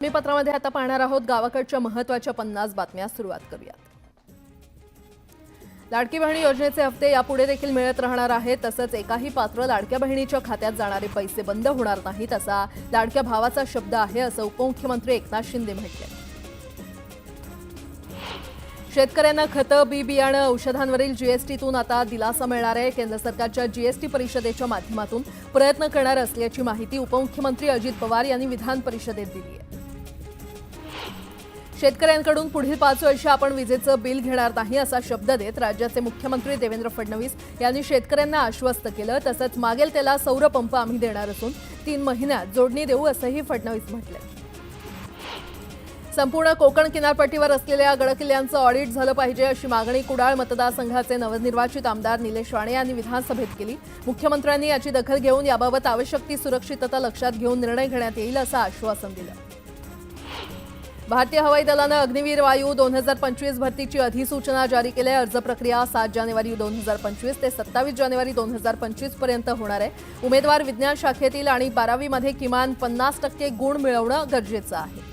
मी पत्रामध्ये आता पाहणार आहोत गावाकडच्या महत्त्वाच्या 50 बातम्या सुरुवात करूयात। लाडकी बहीण योजनेचे हप्ते यापुढे देखील मिळत राहणार आहेत। तसंच एकाही पात्र लाडक्या बहिणीच्या खात्यात जाणारे पैसे बंद होणार नाहीत असा लाडक्या भावाचा शब्द आहे असं उपमुख्यमंत्री एकनाथ शिंदे म्हटले। शेतकऱ्यांना खतं, बी बियाणं, औषधांवरील जीएसटीतून आता दिलासा मिळणार आहे। केंद्र सरकारच्या जीएसटी परिषदेच्या माध्यमातून प्रयत्न करणार असल्याची माहिती उपमुख्यमंत्री अजित पवार यांनी विधान परिषदेत दिली आहे। शेतकऱ्यांकडून पुढील 5 वर्ष आपण विजेचं बिल घेणार नाही असा शब्द देत राज्याचे मुख्यमंत्री देवेंद्र फडणवीस यांनी शेतकऱ्यांना आश्वस्त केलं। तसंच मागेल त्याला सौर पंप आम्ही देणार असून 3 महिन्यात जोडणी देऊ असंही फडणवीस म्हटले। संपूर्ण कोकण किनारपट्टीवर असलेल्या गडकिल्ल्यांचं ऑडिट झालं पाहिजे अशी मागणी कुडाळ मतदारसंघाचे नवनिर्वाचित आमदार निलेश राणे यांनी विधानसभेत केली। मुख्यमंत्र्यांनी याची दखल घेऊन याबाबत आवश्यक ती सुरक्षितता लक्षात घेऊन निर्णय घेण्यात येईल असं आश्वासन दिलं। भारतीय हवाई दलानं अग्निवीर वायू 2025 भरतीची अधिसूचना जारी केली आहे। अर्ज प्रक्रिया 7 जानेवारी 2025 ते 27 जानेवारी 2025 पर्यंत होणार आहे। उमेदवार विज्ञान शाखेतील आणि 12वी मध्ये किमान 50% गुण मिळवणं गरजेचं आहे।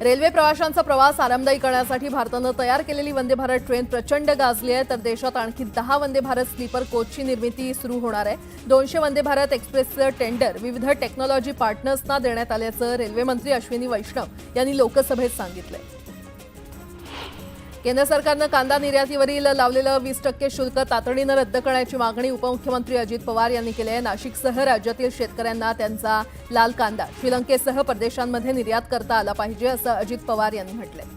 रेल्वे प्रवाशांचा प्रवास आरामदायी करण्यासाठी भारतानं तयार केलेली वंदे भारत ट्रेन प्रचंड गाजली आहे। तर देशात आणखी 10 वंदे भारत स्लीपर कोचची निर्मिती सुरू होणार आहे। 200 वंदे भारत एक्सप्रेसचं टेंडर विविध टेक्नॉलॉजी पार्टनर्सना देण्यात आल्याचं रेल्वे मंत्री अश्विनी वैष्णव यांनी लोकसभेत सांगितलं। केंद्र सरकारनं कांदा निर्यातीवरील लावलेलं 20% शुल्क तातडीनं रद्द करण्याची मागणी उपमुख्यमंत्री अजित पवार यांनी केली आहे। नाशिकसह राज्यातील शेतकऱ्यांना त्यांचा लाल कांदा श्रीलंकेसह परदेशांमध्ये निर्यात करता आला पाहिजे असं अजित पवार यांनी म्हटलंय।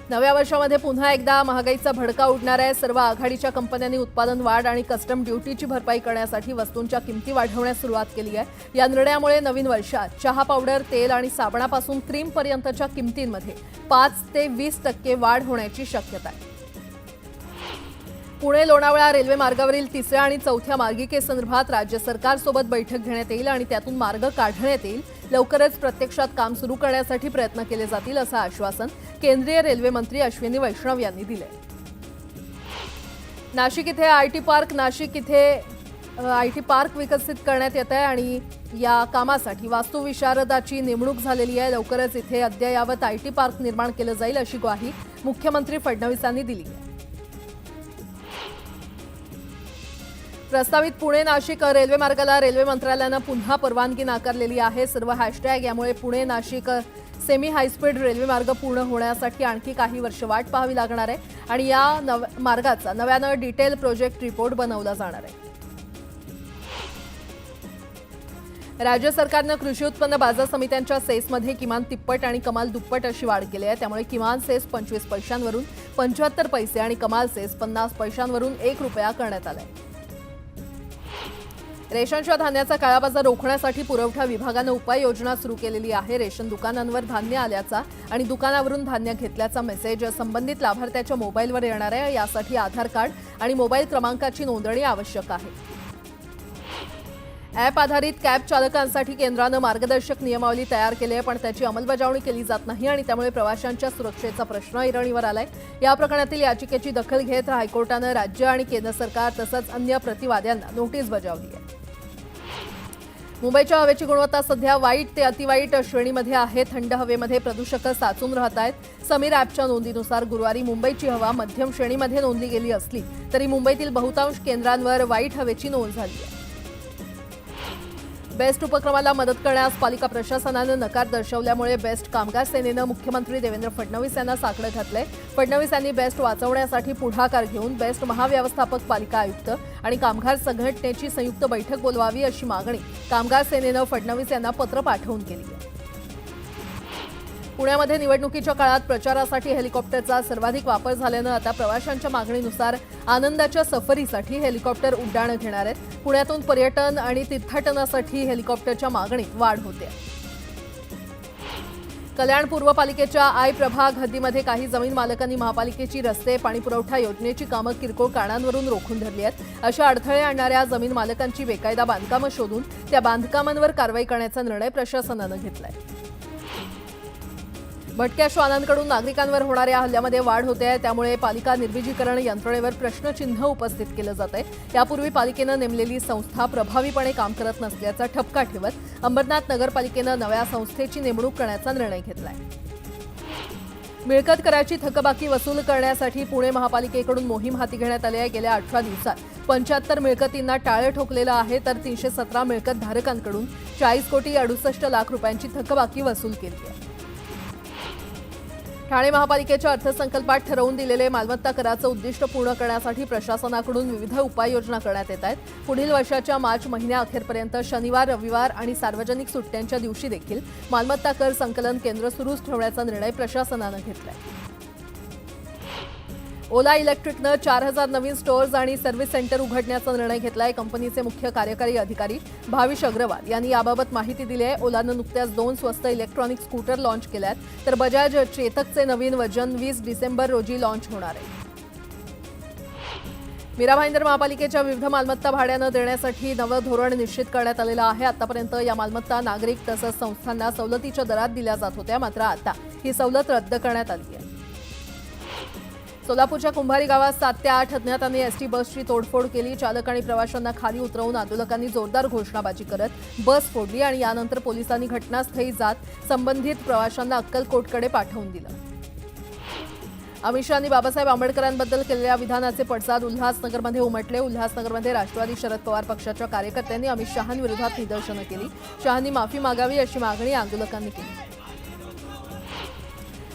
नव्या वर्षामध्ये पुन्हा एकदा महागाईचा भडका उडणार आहे। सर्व आघाडीच्या कंपन्यांनी उत्पादन वाढ आणि कस्टम ड्युटीची भरपाई करण्यासाठी वस्तूंच्या किमती वाढवण्यास सुरुवात केली आहे। या निर्णयामुळे नवीन वर्षात चहा पावडर, तेल आणि साबणापासून क्रीमपर्यंतच्या किमतींमध्ये 5 ते 20% वाढ होण्याची शक्यता आहे। पुणे लोणावळा रेल्वे मार्गावरील 3ऱ्या आणि 4थ्या मार्गिकेसंदर्भात राज्य सरकारसोबत बैठक घेण्यात येईल आणि त्यातून मार्ग काढण्यात येईल। लवकरच प्रत्यक्षात काम सुरू करण्यासाठी प्रयत्न केले जातील असं आश्वासन केंद्रीय रेल्वे मंत्री अश्विनी वैष्णव यांनी दिले। नाशिक इथे आयटी पार्क विकसित करण्यात येत आहे आणि या कामासाठी वास्तुविशारदाची नेमणूक झालेली आहे। लवकरच इथे अद्ययावत आयटी पार्क निर्माण केलं जाईल अशी ग्वाही मुख्यमंत्री फडणवीसांनी दिली आहे। प्रस्तावित पुणे नाशिक रेल्वे मार्गाला रेल्वे मंत्रालयानं पुन्हा परवानगी नाकारलेली आहे। सर्व हॅशटॅग यामुळे Pune Nashik semi high speed railway मार्ग पूर्ण होण्यासाठी आणखी काही वर्ष वाट पाहावी लागणार आहे आणि या मार्गाचा नव्यानं डिटेल प्रोजेक्ट रिपोर्ट बनवला जाणार आहे। राज्य सरकारनं कृषी उत्पन्न बाजार समित्यांच्या सेसमध्ये किमान तिप्पट आणि कमाल दुप्पट अशी वाढ केली आहे। त्यामुळे किमान सेस 25 पैशांवरून 75 पैसे आणि कमाल सेस 50 पैशांवरून 1 रुपया करण्यात आलाय। रेशनच्या धान्याचा काळाबाजार रोखण्यासाठी पुरवठा विभागानं उपाययोजना सुरू केलेली आहे। रेशन दुकानांवर धान्य आल्याचा आणि दुकानावरून धान्य घेतल्याचा मेसेज संबंधित लाभार्थ्याच्या मोबाईलवर येणार आहे। यासाठी आधार कार्ड आणि मोबाईल क्रमांकाची नोंदणी आवश्यक आहे। ॲप आधारित कॅब चालकांसाठी केंद्रानं मार्गदर्शक नियमावली तयार केली आहे, पण त्याची अंमलबजावणी केली जात नाही आणि त्यामुळे प्रवाशांच्या सुरक्षेचा प्रश्न ऐरणीवर आलाय। या प्रकरणातील याचिकेची दखल घेत हायकोर्टानं राज्य आणि केंद्र सरकार तसंच अन्य प्रतिवाद्यांना नोटीस बजावली आहे। मुंबईच्या हवेची गुणवत्ता सध्या वाईट ते अतिवाईट श्रेणीमध्ये आहे। थंड हवेमध्ये प्रदूषकं साचून राहत आहेत। समीर ॲपच्या नोंदीनुसार गुरुवारी मुंबईची हवा मध्यम श्रेणीमध्ये नोंदली गेली असली तरी मुंबईतील बहुतांश केंद्रांवर वाईट हवेची नोंद झाली आहे। बेस्ट उपक्रमाला मदत करण्यास पालिका प्रशासनानं नकार दर्शवल्यामुळे बेस्ट कामगार सेनेनं मुख्यमंत्री देवेंद्र फडणवीस यांना साकडं घातलंय। फडणवीस यांनी बेस्ट वाचवण्यासाठी पुढाकार घेऊन बेस्ट महाव्यवस्थापक, पालिका आयुक्त आणि कामगार संघटनेची संयुक्त बैठक बोलवावी अशी मागणी कामगार सेनेनं फडणवीस यांना पत्र पाठवून केली आहे। पुण्यामध्ये निवडणुकीच्या काळात प्रचारासाठी हेलिकॉप्टरचा सर्वाधिक वापर झाल्यानं आता प्रवाशांच्या मागणीनुसार आनंदाच्या सफरीसाठी हेलिकॉप्टर उड्डाणं घेणार आहेत। पुण्यातून पर्यटन आणि तीर्थाटनासाठी हेलिकॉप्टरच्या मागणीत वाढ होते। कल्याण पूर्व पालिकेच्या आय प्रभाग हद्दीमध्ये काही जमीन मालकांनी महापालिकेची रस्ते, पाणीपुरवठा योजनेची कामं किरकोळ कारणांवरून रोखून धरली आहेत। अशा अडथळे आणणाऱ्या जमीन मालकांची बेकायदा बांधकामं शोधून त्या बांधकामांवर कारवाई करण्याचा निर्णय प्रशासनानं घेतलाय। भटक्या श्वानांकडून नागरिकांवर होणाऱ्या हल्ल्यामध्ये वाढ होते आहे, त्यामुळे पालिका निर्विजीकरण यंत्रणेवर प्रश्नचिन्ह उपस्थित केलं जात आहे। यापूर्वी पालिकेनं नेमलेली संस्था प्रभावीपणे काम करत नसल्याचा ठपका ठेवत अंबरनाथ नगरपालिकेनं नव्या संस्थेची नेमणूक करण्याचा निर्णय घेतलाय। मिळकत कराची थकबाकी वसूल करण्यासाठी पुणे महापालिकेकडून मोहीम हाती घेण्यात आली आहे। गेल्या 18 दिवसात 75 मिळकतींना टाळे ठोकलेलं आहे, तर 317 मिळकत धारकांकडून 40 कोटी 68 लाख रुपयांची थकबाकी वसूल केली आहे। ठाणे महापालिकेच्या अर्थसंकल्पात ठरवून दिलेले मालमत्ता कराचं उद्दिष्ट पूर्ण करण्यासाठी प्रशासनाकडून विविध उपाययोजना करण्यात येत आहेत। पुढील वर्षाच्या मार्च महिन्याअखेरपर्यंत शनिवार, रविवार आणि सार्वजनिक सुट्ट्यांच्या दिवशी देखील मालमत्ता कर संकलन केंद्र सुरूच ठेवण्याचा निर्णय प्रशासनानं घेतलाय। ओला इलेक्ट्रिकनं 4000 नवीन स्टोअर्स आणि सर्व्हिस सेंटर उघडण्याचा निर्णय घेतलाय। कंपनीचे मुख्य कार्यकारी अधिकारी भाविश अग्रवाल यांनी याबाबत माहिती दिली आहे। ओलानं नुकत्याच 2 स्वस्त इलेक्ट्रॉनिक स्कूटर लॉन्च केल्यात, तर बजाज चेतकचे नवीन वर्जन 20 डिसेंबर रोजी लॉन्च होणार आहे। मीरा भाईंदर महापालिकेच्या विविध मालमत्ता भाड्यानं देण्यासाठी नवं धोरण निश्चित करण्यात आलेलं आहे। आतापर्यंत या मालमत्ता नागरिक तसंच संस्थांना सवलतीच्या दरात दिल्या जात होत्या, मात्र आता ही सवलत रद्द करण्यात आली आहे। सोलापूरच्या कुंभारी गावात 7 ते 8 अज्ञातांनी एसटी बसची तोडफोड केली। चालक आणि प्रवाशांना खाली उतरवून आंदोलकांनी जोरदार घोषणाबाजी करत बस फोडली आणि यानंतर पोलिसांनी घटनास्थळी जात संबंधित प्रवाशांना अक्कलकोटकडे पाठवून दिलं। अमित शहांनी बाबासाहेब आंबेडकरांबद्दल केलेल्या विधानाचे पडसाद उल्हासनगरमध्ये उमटले। उल्हासनगरमध्ये राष्ट्रवादी शरद पवार पक्षाच्या कार्यकर्त्यांनी अमित शहांविरोधात निदर्शनं केली। शहांनी माफी मागावी अशी मागणी आंदोलकांनी केली।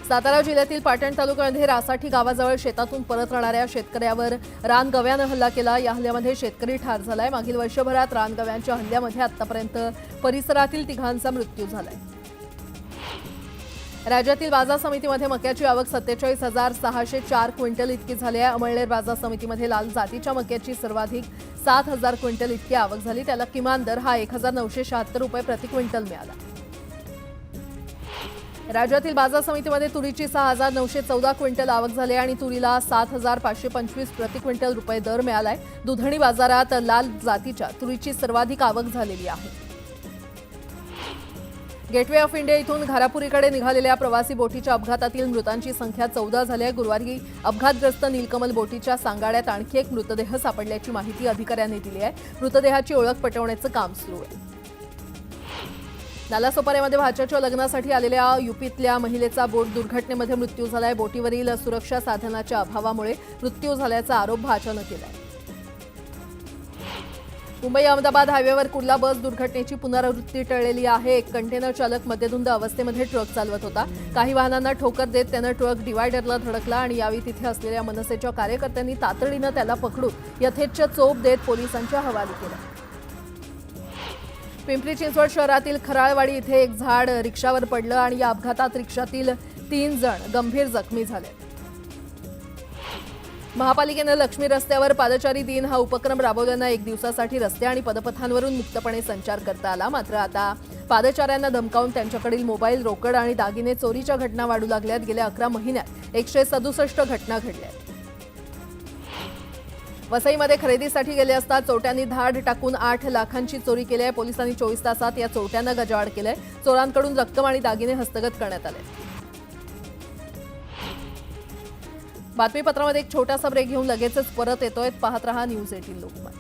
सातारा जिल्ह्यातील पाटण तालुक्यामध्ये रासाठी गावाजवळ शेतातून परत राहणाऱ्या शेतकऱ्यावर रानगव्यानं हल्ला केला। या हल्ल्यामध्ये शेतकरी ठार झालाय। मागील वर्षभरात रानगव्यांच्या हल्ल्यामध्ये आतापर्यंत परिसरातील 3घांचा मृत्यू झालाय। राज्यातील बाजार समितीमध्ये मक्याची आवक 47,604 क्विंटल इतकी झाली आहे। अमळनेर बाजार समितीमध्ये लाल जातीच्या मक्याची सर्वाधिक 7,000 क्विंटल इतकी आवक झाली। त्याला किमान दर हा 1,976 रुपये प्रति क्विंटल मिळाला। राज्यातील बाजार समितीमध्ये तुरीची 6,914 क्विंटल आवक झाली आणि तुरीला 7,525 प्रति क्विंटल रुपये दर मिळालाय। दुधणी बाजारात लाल जातीच्या तुरीची सर्वाधिक आवक झालेली आहे। गेटवे ऑफ इंडिया इथून घारापुरीकडे निघालेल्या प्रवासी बोटीच्या अपघातातील मृतांची संख्या 14 झाली आहे। गुरुवारी अपघातग्रस्त नीलकमल बोटीच्या सांगाड्यात आणखी एक मृतदेह सापडल्याची माहिती अधिकाऱ्यांनी दिली आहे। मृतदेहाची ओळख पटवण्याचं काम सुरू आहे। नालासोपाऱ्यामध्ये भाच्याच्या लग्नासाठी आलेल्या यूपीतल्या महिलेचा बोट दुर्घटनेमध्ये मृत्यू झालाय। बोटीवरील सुरक्षा साधनाच्या अभावामुळे मृत्यू झाल्याचा आरोप भाच्यानं केलाय। मुंबई अहमदाबाद हायवेवर कुर्ला बस दुर्घटनेची पुनरावृत्ती टळलेली आहे। एक कंटेनर चालक मद्यधुंद अवस्थेमध्ये ट्रक चालवत होता। काही वाहनांना ठोकर देत त्यानं ट्रक डिवायडरला धडकला आणि यावेळी तिथे असलेल्या मनसेच्या कार्यकर्त्यांनी तातडीनं त्याला पकडून यथेच्छ चोप देत पोलिसांच्या हवाली केलं। पिंपरी चिंचवड शहरातील खराळवाडी इथे एक झाड रिक्षावर पडलं आणि या अपघातात रिक्षातील 3 जण गंभीर जखमी झाले। महापालिकेनं लक्ष्मी रस्त्यावर पादचारी दिन हा उपक्रम राबवल्यानं 1 दिवसासाठी रस्ते आणि पदपथांवरून मुक्तपणे संचार करता आला। मात्र आता पादचाऱ्यांना धमकावून त्यांच्याकडील मोबाईल, रोकड आणि दागिने चोरीच्या घटना वाढू लागल्यात। गेल्या 11 महिन्यात 167 घटना घडल्या। वसईमध्ये खरेदीसाठी गेले असता चोरट्यांनी धाड टाकून 8 लाखांची चोरी केली आहे। पोलिसांनी 24 तासात या चोरट्यांना गजाआड केलंय। चोरांकडून रक्कम आणि दागिने हस्तगत करण्यात आले। बातमीपत्रामध्ये एक छोटासा ब्रेक घेऊन लगेचच परत येतोय। पाहत रहा न्यूज 18 लोकमत।